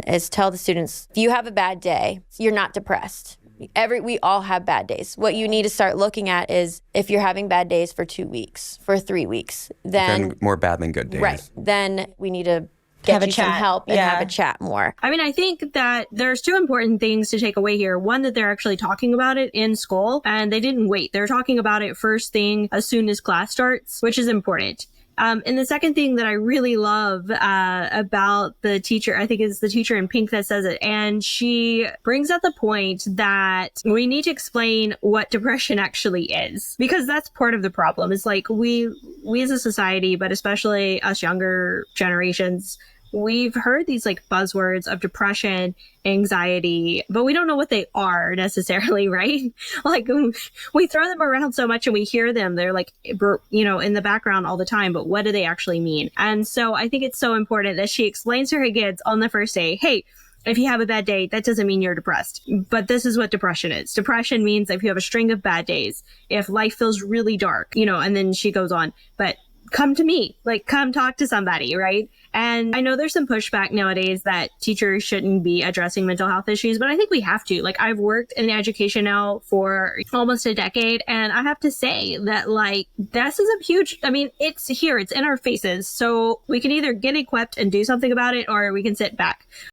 is tell the students, if you have a bad day, you're not depressed. We all have bad days. What you need to start looking at is if you're having bad days for 2 weeks, for 3 weeks, then more bad than good days. Right. Then we need to get you some help and have a chat more. I mean, I think that there's two important things to take away here. One, that they're actually talking about it in school and they didn't wait. They're talking about it first thing as soon as class starts, which is important. And the second thing that I really love about the teacher, I think is the teacher in pink that says it. And she brings up the point that we need to explain what depression actually is, because that's part of the problem. It's like we as a society, but especially us younger generations, we've heard these like buzzwords of depression, anxiety, but we don't know what they are necessarily, right? Like we throw them around so much and we hear them. They're like, you know, in the background all the time, but what do they actually mean? And so I think it's so important that she explains to her kids on the first day, hey, if you have a bad day, that doesn't mean you're depressed. But this is what depression is. Depression means if you have a string of bad days, if life feels really dark, you know, and then she goes on, but come to me, like come talk to somebody, right? And I know there's some pushback nowadays that teachers shouldn't be addressing mental health issues, but I think we have to. Like I've worked in education now for almost a decade, and I have to say that like this is a huge, I mean, it's here, it's in our faces. So we can either get equipped and do something about it, or we can sit back.